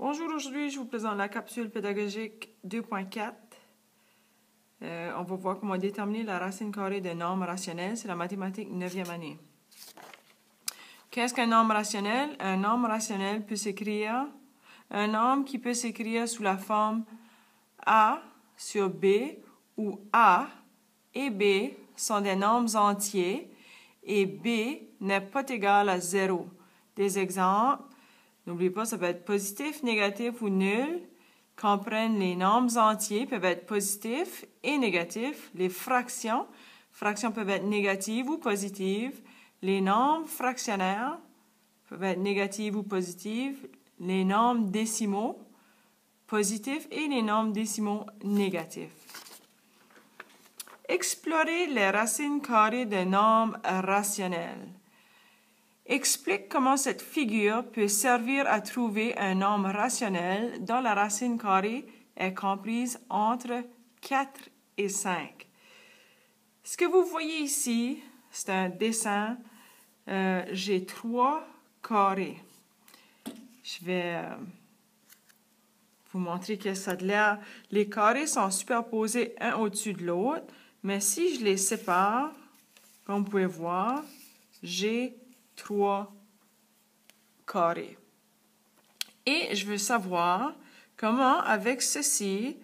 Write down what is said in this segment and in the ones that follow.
Bonjour, aujourd'hui je vous présente la capsule pédagogique 2.4. On va voir comment déterminer la racine carrée d'un nombre rationnel. C'est la mathématique 9e année. Qu'est-ce qu'un nombre rationnel? Un nombre rationnel peut s'écrire, un nombre qui peut s'écrire sous la forme A sur B, où A et B sont des nombres entiers et B n'est pas égal à 0. Des exemples, n'oubliez pas, ça peut être positif, négatif ou nul, comprennent les nombres entiers, peuvent être positifs et négatifs. Les fractions peuvent être négatives ou positives. Les nombres fractionnaires peuvent être négatives ou positives. Les nombres décimaux, positifs, et les nombres décimaux négatifs. Explorer les racines carrées d'un nombre rationnel. Explique comment cette figure peut servir à trouver un nombre rationnel dont la racine carrée est comprise entre 4 et 5. Ce que vous voyez ici, c'est un dessin. J'ai 3 carrés. Je vais vous montrer que ça a de l'air. Les carrés sont superposés un au-dessus de l'autre, mais si je les sépare, comme vous pouvez voir, j'ai 3 carrés. Et je veux savoir comment, avec ceci,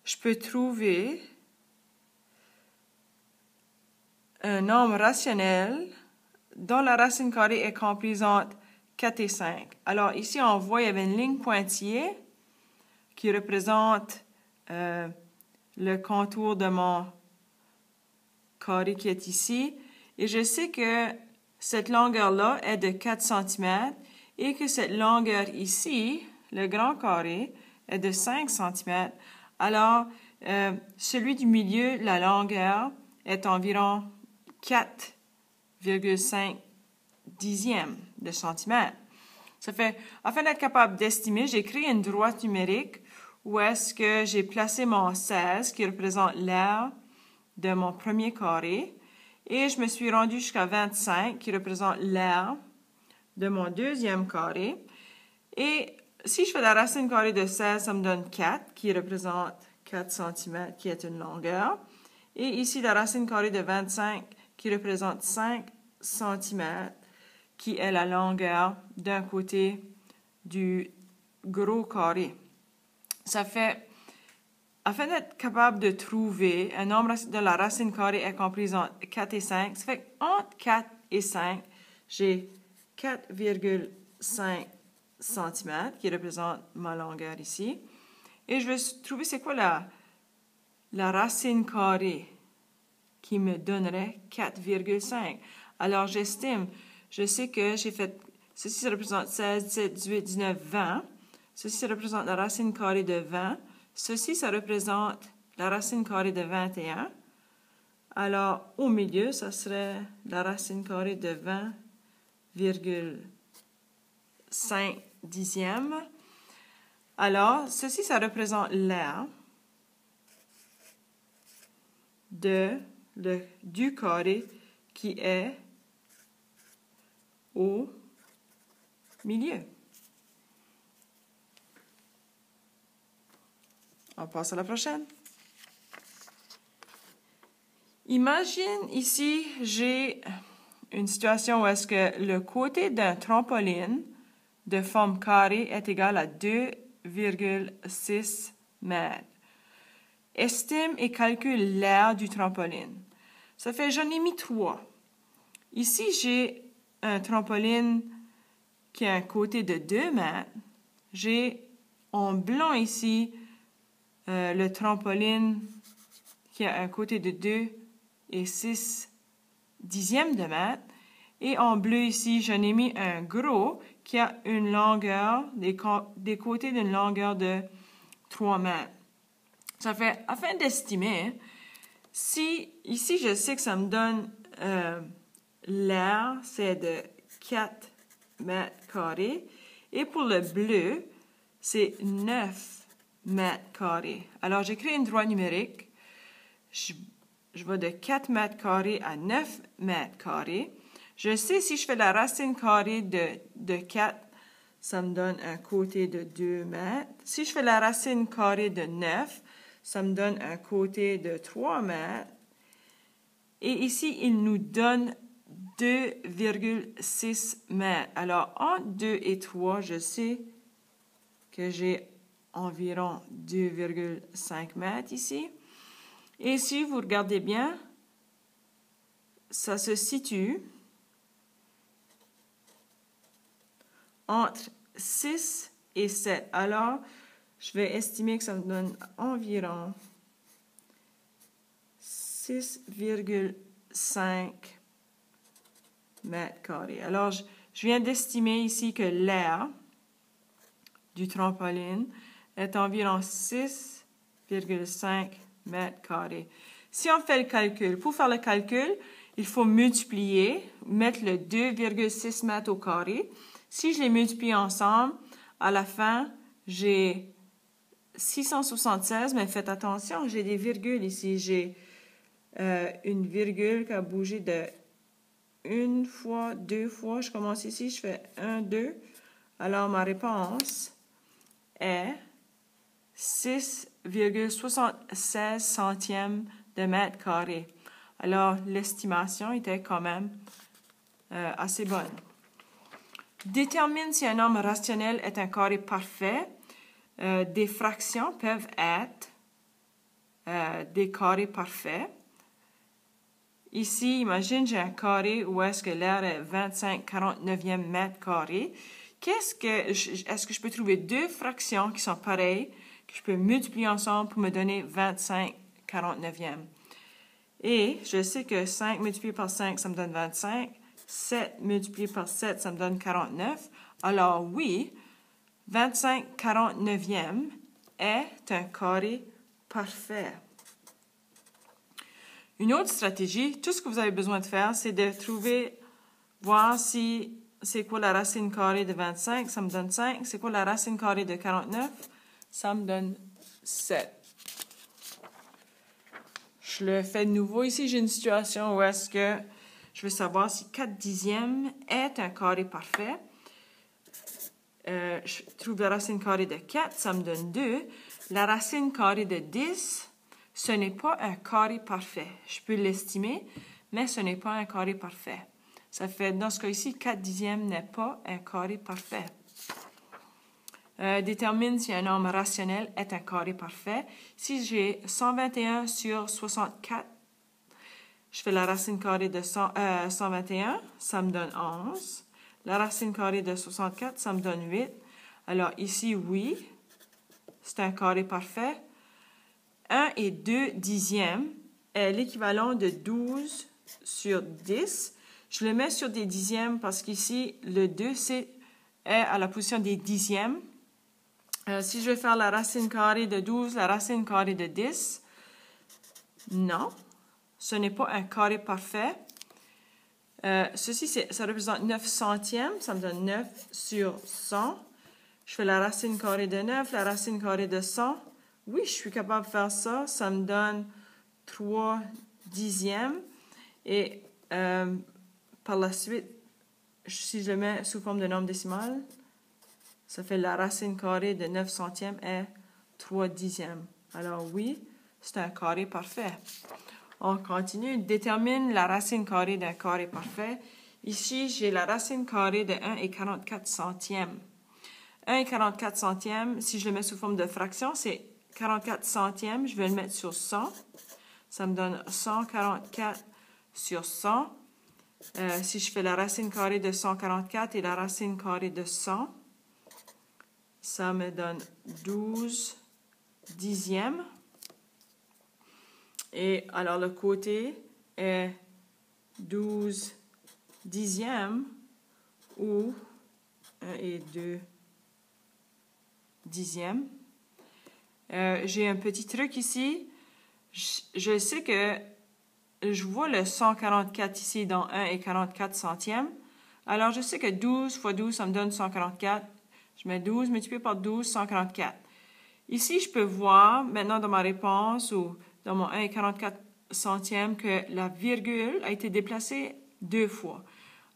je peux trouver un nombre rationnel dont la racine carrée est comprise entre 4 et 5. Alors ici, on voit qu'il y avait une ligne pointillée qui représente le contour de mon carré qui est ici. Et je sais que cette longueur-là est de 4 cm et que cette longueur ici, le grand carré, est de 5 cm. Alors, celui du milieu, la longueur, est environ 4,5 dixièmes de centimètre. Ça fait, afin d'être capable d'estimer, j'ai créé une droite numérique où est-ce que j'ai placé mon 16 qui représente l'aire de mon premier carré. Et je me suis rendu jusqu'à 25, qui représente l'aire de mon deuxième carré. Et si je fais la racine carrée de 16, ça me donne 4, qui représente 4 cm, qui est une longueur. Et ici, la racine carrée de 25, qui représente 5 cm, qui est la longueur d'un côté du gros carré. Ça fait... Afin d'être capable de trouver un nombre de la racine carrée est comprise entre 4 et 5, ça fait qu'entre 4 et 5, j'ai 4,5 cm qui représente ma longueur ici. Et je vais trouver c'est quoi la racine carrée qui me donnerait 4,5. Alors j'estime, je sais que j'ai fait, ceci ça représente 16, 17, 18, 19, 20. Ceci ça représente la racine carrée de 20. Ceci, ça représente la racine carrée de 21. Alors, au milieu, ça serait la racine carrée de 20,5 dixièmes. Alors, ceci, ça représente l'aire du carré qui est au milieu. On passe à la prochaine. Imagine ici, j'ai une situation où est-ce que le côté d'un trampoline de forme carrée est égal à 2,6 mètres. Estime et calcule l'aire du trampoline. Ça fait, j'en ai mis 3. Ici, j'ai un trampoline qui a un côté de 2 mètres. J'ai en blanc ici le trampoline qui a un côté de 2,6 dixièmes de mètre. Et en bleu ici, j'en ai mis un gros qui a une longueur, des côtés d'une longueur de 3 mètres. Ça fait, afin d'estimer, si ici je sais que ça me donne l'aire, c'est de 4 mètres carrés. Et pour le bleu, c'est 9 mètres carrés. Alors, j'ai créé une droite numérique. Je vais de 4 mètres carrés à 9 mètres carrés. Je sais si je fais la racine carrée de 4, ça me donne un côté de 2 mètres. Si je fais la racine carrée de 9, ça me donne un côté de 3 mètres. Et ici, il nous donne 2,6 mètres. Alors, entre 2 et 3, je sais que j'ai environ 2,5 mètres ici. Et si vous regardez bien, ça se situe entre 6 et 7. Alors, je vais estimer que ça me donne environ 6,5 mètres carrés. Alors, je viens d'estimer ici que l'air du trampoline est environ 6,5 mètres carrés. Si on fait le calcul, pour faire le calcul, il faut multiplier, mettre le 2,6 mètres au carré. Si je les multiplie ensemble, à la fin, j'ai 676, mais faites attention, j'ai des virgules ici. J'ai une virgule qui a bougé de une fois, 2 fois. Je commence ici, je fais 1, 2. Alors, ma réponse est 6,76 centièmes de mètre carré. Alors, l'estimation était quand même assez bonne. Détermine si un nombre rationnel est un carré parfait. Des fractions peuvent être des carrés parfaits. Ici, imagine, j'ai un carré où est-ce que l'air est 25/49e mètre carré. Est-ce que je peux trouver deux fractions qui sont pareilles, que je peux multiplier ensemble pour me donner 25/49e? Et je sais que 5 multiplié par 5, ça me donne 25. 7 multiplié par 7, ça me donne 49. Alors oui, 25/49e est un carré parfait. Une autre stratégie, tout ce que vous avez besoin de faire, c'est de voir si c'est quoi la racine carrée de 25, ça me donne 5. C'est quoi la racine carrée de 49? Ça me donne 7. Je le fais de nouveau. Ici, j'ai une situation où est-ce que je veux savoir si 4 dixièmes est un carré parfait. Je trouve la racine carrée de 4, ça me donne 2. La racine carrée de 10, ce n'est pas un carré parfait. Je peux l'estimer, mais ce n'est pas un carré parfait. Ça fait, dans ce cas ici, 4 dixièmes n'est pas un carré parfait. Détermine si un nombre rationnel est un carré parfait. Si j'ai 121 sur 64, je fais la racine carrée de 121, ça me donne 11. La racine carrée de 64, ça me donne 8. Alors ici, oui, c'est un carré parfait. 1 et 2 dixièmes est l'équivalent de 12 sur 10. Je le mets sur des dixièmes parce qu'ici, le 2 est à la position des dixièmes. Si je vais faire la racine carrée de 12, la racine carrée de 10, non, ce n'est pas un carré parfait. Ceci, ça représente 9 centièmes, ça me donne 9 sur 100. Je fais la racine carrée de 9, la racine carrée de 100. Oui, je suis capable de faire ça. Ça me donne 3 dixièmes. Et par la suite, si je le mets sous forme de nombre décimal, ça fait la racine carrée de 9 centièmes est 3 dixièmes. Alors oui, c'est un carré parfait. On continue. Détermine la racine carrée d'un carré parfait. Ici, j'ai la racine carrée de 1 et 44 centièmes. 1 et 44 centièmes, si je le mets sous forme de fraction, c'est 44 centièmes. Je vais le mettre sur 100. Ça me donne 144 sur 100. Si je fais la racine carrée de 144 et la racine carrée de 100, ça me donne 12 dixièmes. Et alors, le côté est 12 dixièmes ou 1 et 2 dixièmes. J'ai un petit truc ici. Je sais que je vois le 144 ici dans 1 et 44 centièmes. Alors, je sais que 12 fois 12, ça me donne 144. Je mets 12 multiplié par 12, 144. Ici, je peux voir maintenant dans ma réponse ou dans mon 1 et 44 centièmes que la virgule a été déplacée 2 fois.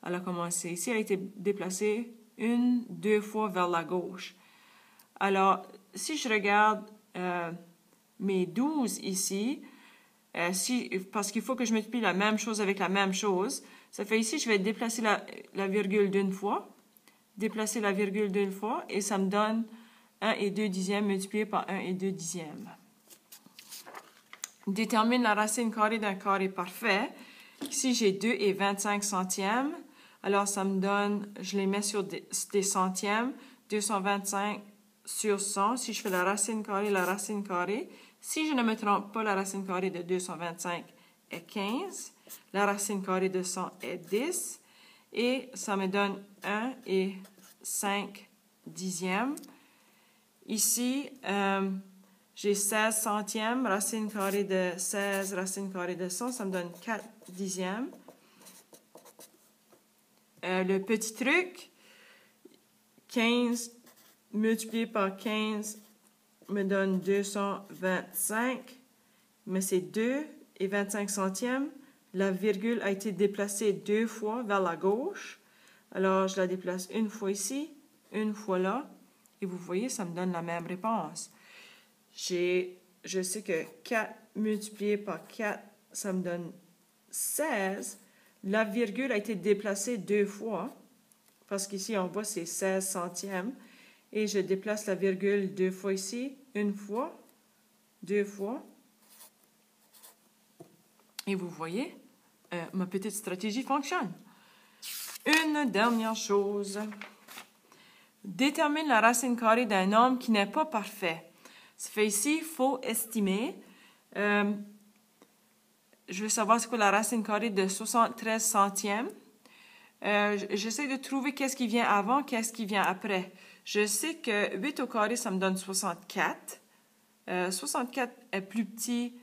Elle a commencé ici, elle a été déplacée deux fois vers la gauche. Alors, si je regarde mes 12 ici, parce qu'il faut que je multiplie la même chose avec la même chose, ça fait ici, je vais déplacer la virgule d'une fois, déplacer la virgule d'une fois, et ça me donne 1 et 2 dixièmes multiplié par 1 et 2 dixièmes. Détermine la racine carrée d'un carré parfait. Ici, j'ai 2 et 25 centièmes. Alors, ça me donne, je les mets sur des centièmes, 225 sur 100. Si je fais la racine carrée, si je ne me trompe pas, la racine carrée de 225 est 15. La racine carrée de 100 est 10. Et ça me donne 1 et 5 dixièmes. Ici, j'ai 16 centièmes, racine carrée de 16, racine carrée de 100, ça me donne 4 dixièmes. Le petit truc, 15 multiplié par 15 me donne 225, mais c'est 2 et 25 centièmes. La virgule a été déplacée 2 fois vers la gauche. Alors, je la déplace une fois ici, une fois là, et vous voyez, ça me donne la même réponse. Je sais que 4 multiplié par 4, ça me donne 16. La virgule a été déplacée 2 fois, parce qu'ici, on voit, c'est 16 centièmes. Et je déplace la virgule 2 fois ici, une fois, 2 fois. Et vous voyez, ma petite stratégie fonctionne. Une dernière chose. Détermine la racine carrée d'un nombre qui n'est pas parfait. Ça fait ici, il faut estimer. Je veux savoir c'est quoi la racine carrée de 73 centièmes. J'essaie de trouver qu'est-ce qui vient avant, qu'est-ce qui vient après. Je sais que 8 au carré, ça me donne 64. 64 est plus petit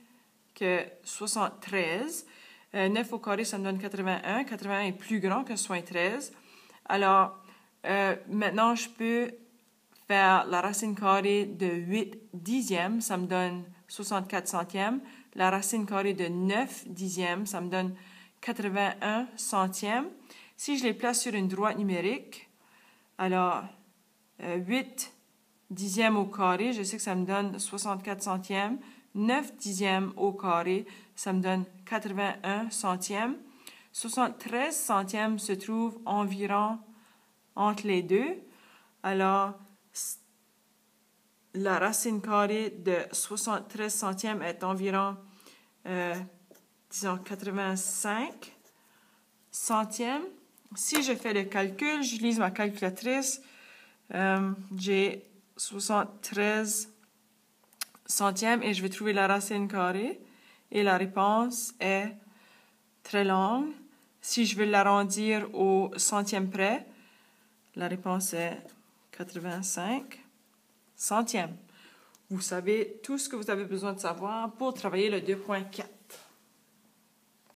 que 73. 9 au carré, ça me donne 81. 81 est plus grand que 73. Alors, maintenant, je peux faire la racine carrée de 8 dixièmes, ça me donne 64 centièmes. La racine carrée de 9 dixièmes, ça me donne 81 centièmes. Si je les place sur une droite numérique, alors 8 dixièmes au carré, je sais que ça me donne 64 centièmes. 9 dixièmes au carré, ça me donne 81 centièmes. 73 centièmes se trouve environ entre les deux. Alors, la racine carrée de 73 centièmes est environ, disons, 85 centièmes. Si je fais le calcul, j'utilise ma calculatrice, j'ai 73 centièmes et je vais trouver la racine carrée. Et la réponse est très longue. Si je veux l'arrondir au centième près, la réponse est 85 centièmes. Vous savez tout ce que vous avez besoin de savoir pour travailler le 2.4.